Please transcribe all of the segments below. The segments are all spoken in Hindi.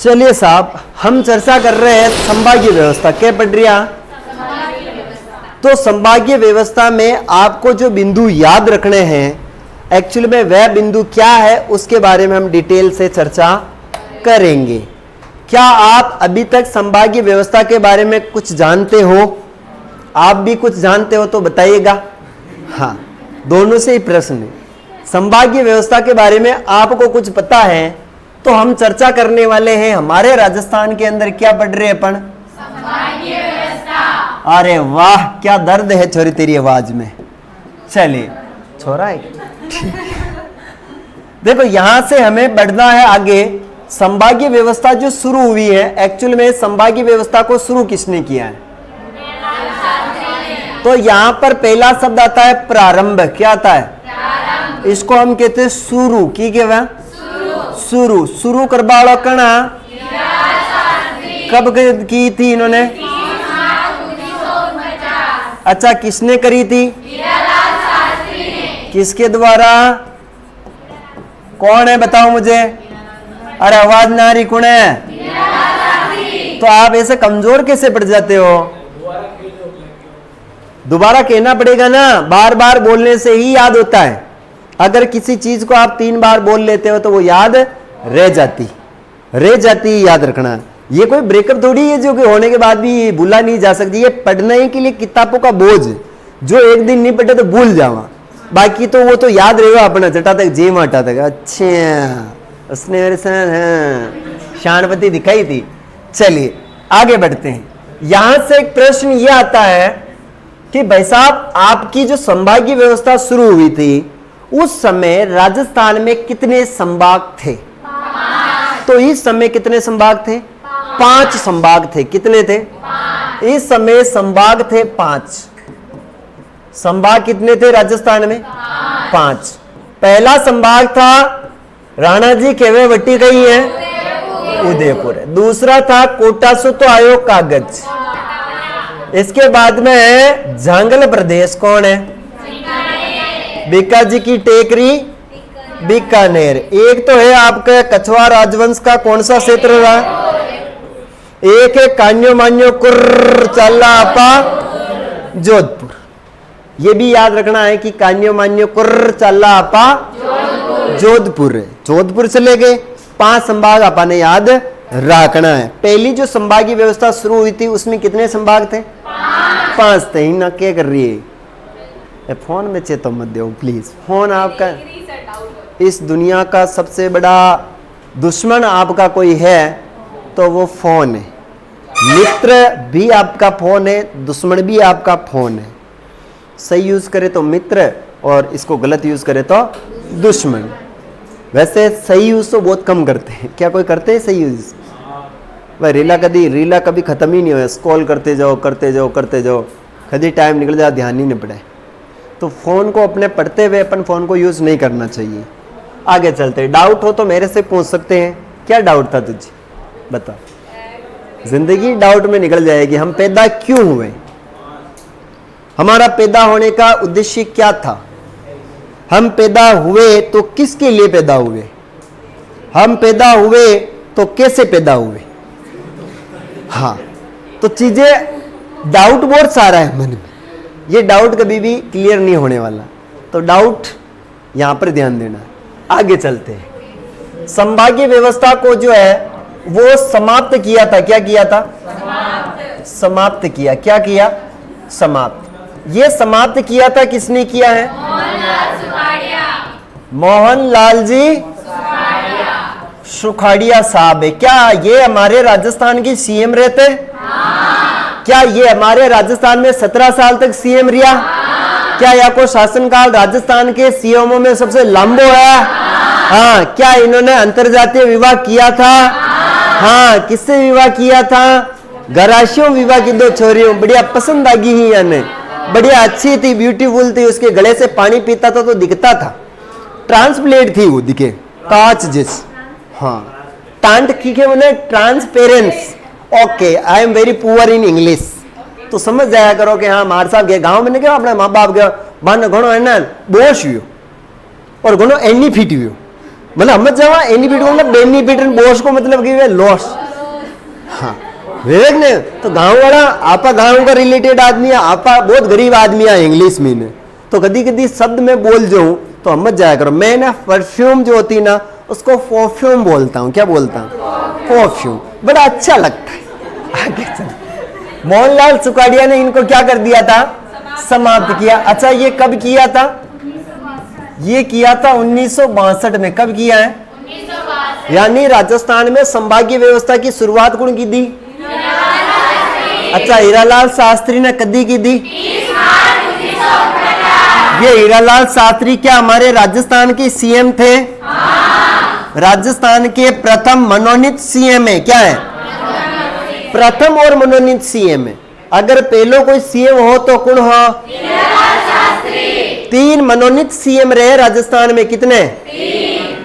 चलिए साहब, हम चर्चा कर रहे हैं संभाग्य व्यवस्था। क्या पढ़ रही है? तो संभाग्य व्यवस्था में आपको जो बिंदु याद रखने हैं, एक्चुअली में वह बिंदु क्या है उसके बारे में हम डिटेल से चर्चा करेंगे। क्या आप अभी तक संभाग्य व्यवस्था के बारे में कुछ जानते हो? आप भी कुछ जानते हो तो बताइएगा। हाँ, दोनों से ही प्रश्न है। संभाग्य व्यवस्था के बारे में आपको कुछ पता है तो हम चर्चा करने वाले हैं। हमारे राजस्थान के अंदर क्या पढ़ रहे हैं अपन? संभाग्य व्यवस्था। अरे वाह, क्या दर्द है छोरी तेरी आवाज में। चलिए, छोरा है देखो, यहां से हमें बढ़ना है आगे। संभाग्य व्यवस्था जो शुरू हुई है, एक्चुअल में संभाग्य व्यवस्था को शुरू किसने किया है? तो यहां पर पहला शब्द आता है प्रारंभ। क्या आता है? प्रारंभ। इसको हम कहते हैं शुरू। की क्या? शुरू। शुरू करवाड़ो कणा कब की थी इन्होंने? अच्छा, किसने करी थी? किसके द्वारा? कौन है बताओ मुझे। अरे आवाज ना रही, कौन है? तो आप ऐसे कमजोर कैसे पड़ जाते हो? दोबारा कहना पड़ेगा ना, बार बार बोलने से ही याद होता है। अगर किसी चीज को आप 3 बार बोल लेते हो तो वो याद रह जाती, याद रखना। ये कोई ब्रेकअप थोड़ी है जो कि होने के बाद भी भूला नहीं जा सकती। ये पढ़ने के लिए किताबों का बोझ, जो एक दिन नहीं पढ़े तो भूल जावा, बाकी तो वो तो याद रहेगा अपना जटा तक जेम हटा तक। अच्छा, उसने मेरे साथ शानपति दिखाई थी। चलिए आगे बढ़ते हैं। यहां से एक प्रश्न ये आता है कि भाई साहब, आपकी जो संभाग्य व्यवस्था शुरू हुई थी उस समय राजस्थान में कितने संभाग थे? 5। तो इस समय कितने संभाग थे? 5 संभाग थे। कितने थे? 5। इस समय संभाग थे 5। संभाग कितने थे राजस्थान में? 5। पहला संभाग था राणा जी केवे वट्टी गई है, उदयपुर है। दूसरा था कोटा सो तो आयो कागज। इसके बाद में जंगल प्रदेश कौन है? बीकाजी की टेकरी, बीकानेर। एक तो है आपका कछवा राजवंश का कौन सा क्षेत्र रहा? एक है कान्यो मान्यो कुर्र चाला आपा जोधपुर। ये भी याद रखना है कि कान्यो मान्यो कुर्र चाला आपा जोधपुर है। जोधपुर चले गए। 5 संभाग आपा ने याद रखना है। पहली जो संभागीय व्यवस्था शुरू हुई थी उसमें कितने संभाग थे? 5 थे। ना क्या कर रही है? फोन में चेतो मत दो प्लीज। फोन आपका, इस दुनिया का सबसे बड़ा दुश्मन आपका कोई है तो वो फोन है। मित्र भी आपका फोन है, दुश्मन भी आपका फोन है। सही यूज करे तो मित्र और इसको गलत यूज करे तो दुश्मन। वैसे सही यूज तो बहुत कम करते हैं। क्या कोई करते हैं सही यूज? भाई रीला कभी खत्म ही नहीं हुआ। स्क्रॉल करते जाओ कभी टाइम निकल जाए, ध्यान ही नहीं पड़े। तो फोन को अपने पढ़ते हुए अपन फोन को यूज नहीं करना चाहिए। आगे चलते। डाउट हो तो मेरे से पूछ सकते हैं। क्या डाउट था तुझे? बता। जिंदगी डाउट में निकल जाएगी। हम पैदा क्यों हुए? हमारा पैदा होने का उद्देश्य क्या था? हम पैदा हुए तो किसके लिए पैदा हुए? हम पैदा हुए तो कैसे पैदा हुए? हाँ, तो चीजें डाउट बहुत सारा है मन में। ये डाउट कभी भी क्लियर नहीं होने वाला, तो डाउट यहां पर ध्यान देना। आगे चलते हैं। संभाग्य व्यवस्था को जो है वो समाप्त किया था। क्या किया था? समाप्त किया। क्या किया? समाप्त। ये समाप्त किया था किसने किया है? मोहनलाल जी सुखाड़िया साहब है। क्या ये हमारे राजस्थान के सीएम रहते? क्या ये हमारे राजस्थान में 17 साल तक सीएम रिया? क्या या को शासनकाल राजस्थान के सीएमओ में सबसे लंबो है? हाँ। क्या इन्होंने अंतरजातीय विवाह किया था? हाँ। किससे विवाह किया था? गराशियों विवाह की 2 छोरियों। बढ़िया पसंद आ गई ही यानी, बढ़िया अच्छी थी, ब्यूटीफुल थी। उसके गले से पानी पीता था तो दिखता था। ट्रांसप्लेट थी वो, दिखे कांच जिस। हाँ, टांट की के बोले transparence. Okay, I am very poor in English. तो समझ जाया करो कि हाँ, मार साहब के गांव में क्या अपने माँ बाप के बन घणो है ना बोश हुई और घणो एनी फिट हुई। मतलब हम जावा एनी बीट मतलब बेनिफिट बॉस को मतलब कि लॉस। हाँ विवेक ने तो गांव वाला आपा गांव का रिलेटेड आदमी है, आपा बहुत गरीब आदमी है इंग्लिश में ने तो कभी कभी शब्द में बोल जाऊं तो हम मत जाया करो। मैं ना परफ्यूम जो होती ना उसको परफ्यूम बोलता हूँ। क्या बोलता हूँ? परफ्यूम। बड़ा अच्छा लगता है। आगे चल। मोहनलाल सुखाड़िया ने इनको क्या कर दिया था? समाप्त किया। अच्छा ये कब किया था? ये किया था 1962 में। कब किया है? 1962। यानी राजस्थान में संभागीय व्यवस्था की शुरुआत कौन की थी? अच्छा हीरालाल शास्त्री ने कदी की थी? ये हीरालाल शास्त्री क्या हमारे राजस्थान के सीएम थे? राजस्थान के प्रथम मनोनीत सीएम है। क्या है? प्रथम और मनोनीत सीएम है। अगर पहलो कोई सीएम हो तो कौन हो? तीन मनोनीत सीएम रहे राजस्थान में। कितने?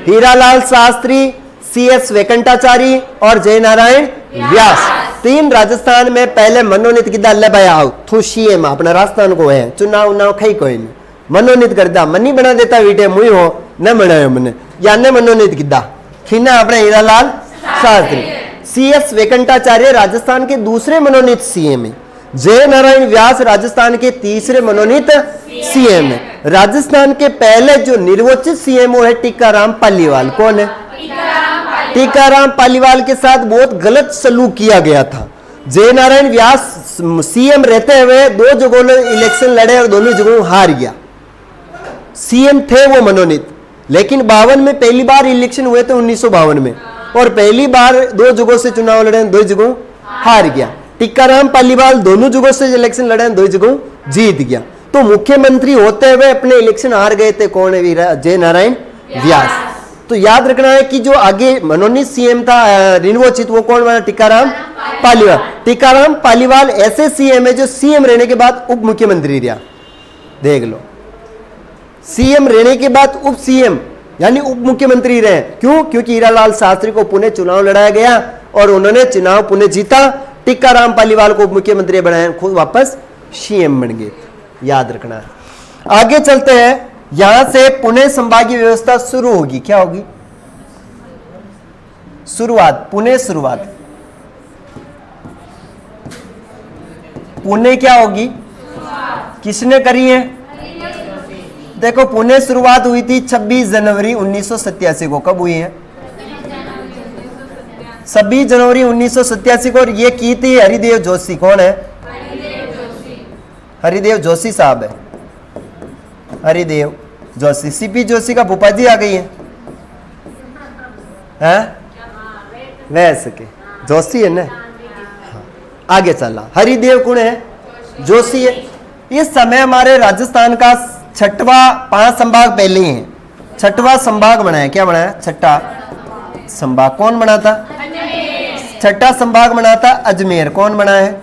हीरालाल शास्त्री, सीएस वेंकटाचारी और जयनारायण व्यास। तीन राजस्थान में पहले मनोनीत किदा ले भाई आओ थू सीएम अपना राजस्थान को है चुनाव उनाव खई कोई नहीं मनोनीत करता मनी बना देता वीटे मुई हो न बनायो मने या ने मनोनीत किदा खीना अपने हीरालाल शास्त्री। सीएस वेंकटाचार्य राजस्थान के दूसरे मनोनीत सीएम है। जय नारायण व्यास राजस्थान के तीसरे मनोनीत सीएम है। राजस्थान के पहले जो निर्वाचित सीएम वो है टीकाराम पालीवाल। कौन है? टीकाराम पालीवाल के साथ बहुत गलत सलूक किया गया था। जय नारायण व्यास सीएम रहते हुए दो जगहों इलेक्शन लड़े और दोनों जगहों हार गया। सीएम थे वो मनोनीत, लेकिन 52 में पहली बार इलेक्शन हुए थे 1952 में और पहली बार दो जगहों से चुनाव लड़े, दो जगहों हार गया। टीकाराम पालीवाल दोनों जगहों से इलेक्शन लड़े, दो जगहों जीत गया। तो मुख्यमंत्री होते हुए अपने इलेक्शन हार गए थे। कौन है? जय नारायण व्यास। तो याद रखना है कि जो आगे मनोनीत सीएम था निर्वाचित वो कौन बना? टीकाराम पालीवाल। टीकाराम पालीवाल ऐसे सीएम है जो सीएम रहने के बाद उप मुख्यमंत्री रहा। देख लो, सीएम रहने के बाद उप सीएम यानी उप मुख्यमंत्री रहे। क्यों? क्योंकि हीरालाल शास्त्री को पुणे चुनाव लड़ाया गया और उन्होंने चुनाव पुणे जीता। टीकाराम पालीवाल को उप मुख्यमंत्री बनाया, खुद वापस सीएम बन गए। याद रखना है। आगे चलते हैं। यहां से पुणे संभागीय व्यवस्था शुरू होगी। क्या होगी? शुरुआत। पुणे शुरुआत। पुणे क्या होगी? किसने करी है? देखो पुणे शुरुआत हुई थी 26 जनवरी 1987 को। कब हुई है? 26 जनवरी 1987 को। और ये की थी हरिदेव जोशी। कौन है? हरिदेव जोशी साहब है। हरिदेव जोशी। सीपी जोशी का भूपा जी आ गई है, वैसे के जोशी है ना। हाँ। आगे चला। हरिदेव कौन है? जोशी है। इस समय हमारे राजस्थान का छठवा 5 संभाग पहले ही है। छठवा संभाग बनाया। क्या बनाया? छठा संभाग। कौन बना था? छठा संभाग बना था अजमेर। कौन बना है?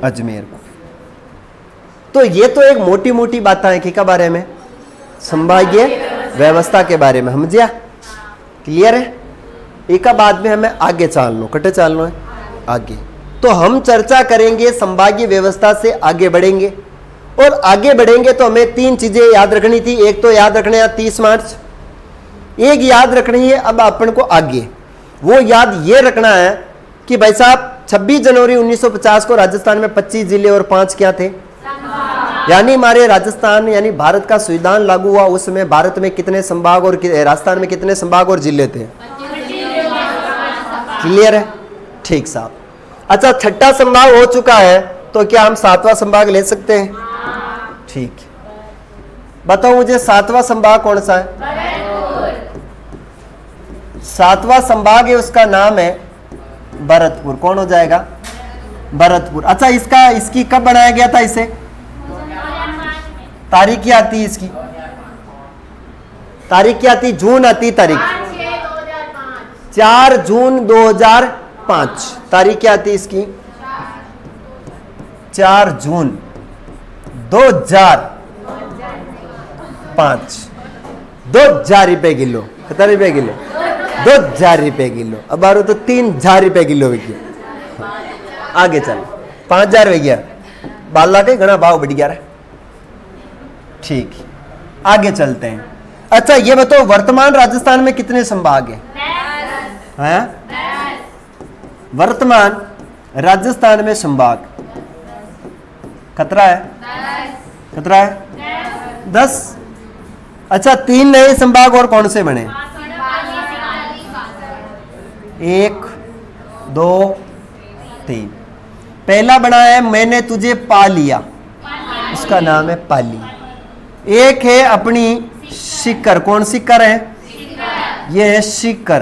अजमेर। तो ये तो एक मोटी मोटी बातें हैं कि बारे में संभागीय व्यवस्था के बारे में समझिया। क्लियर है? एक बाद में हमें आगे चलना, कटे चलना है आगे। तो हम चर्चा करेंगे संभागीय व्यवस्था से आगे बढ़ेंगे और आगे बढ़ेंगे तो हमें 3 चीजें याद रखनी थी। एक तो याद रखना है 30 मार्च, एक याद रखनी है अब अपन को आगे। वो याद ये रखना है कि भाई साहब 26 जनवरी 1950 को राजस्थान में 25 जिले और 5 क्या थे? यानी हमारे राजस्थान यानी भारत का संविधान लागू हुआ उस समय भारत में कितने संभाग और राजस्थान में कितने संभाग और जिले थे? क्लियर है? ठीक साहब। अच्छा छठा संभाग हो चुका है तो क्या हम 7वां संभाग ले सकते हैं? ठीक। बताओ मुझे 7वां संभाग कौन सा है? 7वां संभाग है उसका नाम है भरतपुर। कौन हो जाएगा? भरतपुर। अच्छा इसकी कब बनाया गया था? इसे तारीख क्या आती है इसकी? तारीख क्या आती? जून आती तारीख 4 जून 2005। तारीख क्या आती इसकी? 4 जून 2005। 2000 रुपए किलो। कितना रुपए किलो? 2000 रुपए किलो। अब बारो तो 3000 रुपए किलो बिकी। आगे चल 5000 हो गया। बाला के घना भाव बढ़ गया। ठीक, आगे चलते हैं। अच्छा ये बताओ वर्तमान राजस्थान में कितने संभाग हैं? वर्तमान राजस्थान में संभाग खतरा है 10। अच्छा 3 नए संभाग और कौन से बने? 1 2 3। पहला बना है मैंने तुझे पा लिया, उसका नाम है पाली। एक है अपनी सीकर, कौन सीकर है? ये है सीकर।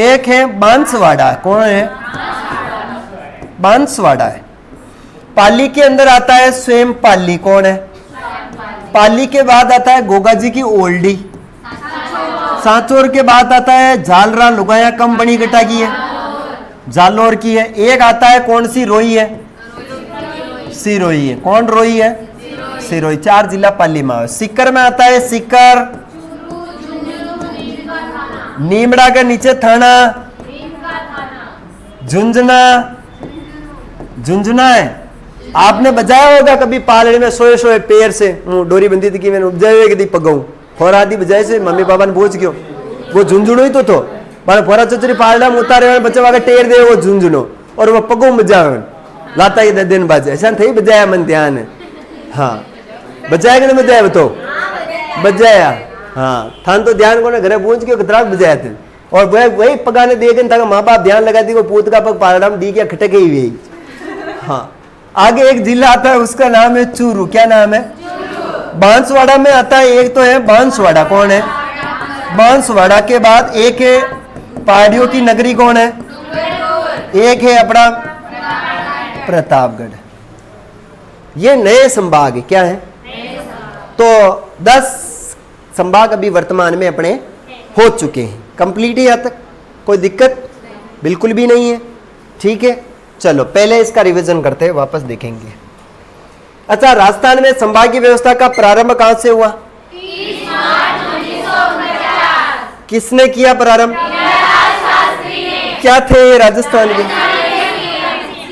एक है बांसवाड़ा, कौन है? बांसवाड़ा है। पाली के अंदर आता है स्वयं पाली, कौन है? पाली के बाद आता है गोगा जी की ओल्डी। सांचौर के बाद आता है झालरा लुगाया कम बनी गटा की है, जालोर की है। एक आता है कौन सी रोई है? सिरोही है। कौन रोई है? सिरोही। 4 जिला पाली में। सीकर में आता है सीकर, नीमड़ा के नीचे थाना झुंझुना है। आपने बजाया होगा कभी पालड़ी में सोए सोए पैर से डोरी बंदी थी कि मैंने उपजाए कि पगाऊ फोरा आदि बजाए से मम्मी पापा ने पूछ क्यों वो झुंझुनो ही तो थो पर फोरा चचरी पालड़ा में उतारे बच्चे वाले टेर दे वो झुंझुनो और वो पगो बजावे लाता ही दिन बाजे ऐसा थे बजाया मन ध्यान है। हाँ बजाया कि नहीं बजाया? तो बजाया। हाँ थान तो ध्यान को घरे पूछ के कितना बजाया थे और वही पगाने दे गए माँ बाप ध्यान लगा दी वो पूत का पग पालड़ा में दी क्या खटके ही हुई। हाँ आगे एक जिला आता है उसका नाम है चूरू। क्या नाम है? बांसवाड़ा में आता है। एक तो है बांसवाड़ा, कौन है? बांसवाड़ा के बाद एक है पहाड़ियों की नगरी, कौन है? एक है अपना प्रतापगढ़। ये नए संभाग है। क्या है? तो 10 संभाग अभी वर्तमान में अपने हो चुके हैं। कंप्लीट है यहाँ तक? कोई दिक्कत बिल्कुल भी नहीं है। ठीक है चलो पहले इसका रिवीजन करते हैं, वापस देखेंगे। अच्छा राजस्थान में संभागीय व्यवस्था का प्रारंभ कहां से हुआ? 30 मार्च 1949। किसने किया प्रारंभ? क्या थे राजस्थान के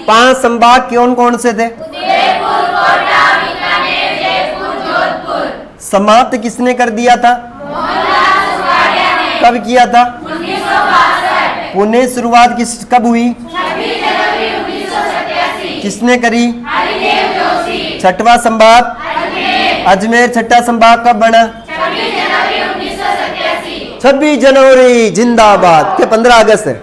5 संभाग कौन कौन से थे? उदयपुर, कोटा, बीकानेर, जयपुर, जोधपुर। समाप्त किसने कर दिया था? मोहनलाल सुगाड़िया ने। कब किया था? 1962। पुणे शुरुआत कब हुई? 26 जनवरी 1987। किसने करी? हरिदेव जोशी। छठवां संभाग अजमेर। छठा संभाग कब बना? 26 जनवरी 1987। 26 जनवरी जिंदाबाद। के 15 अगस्त है।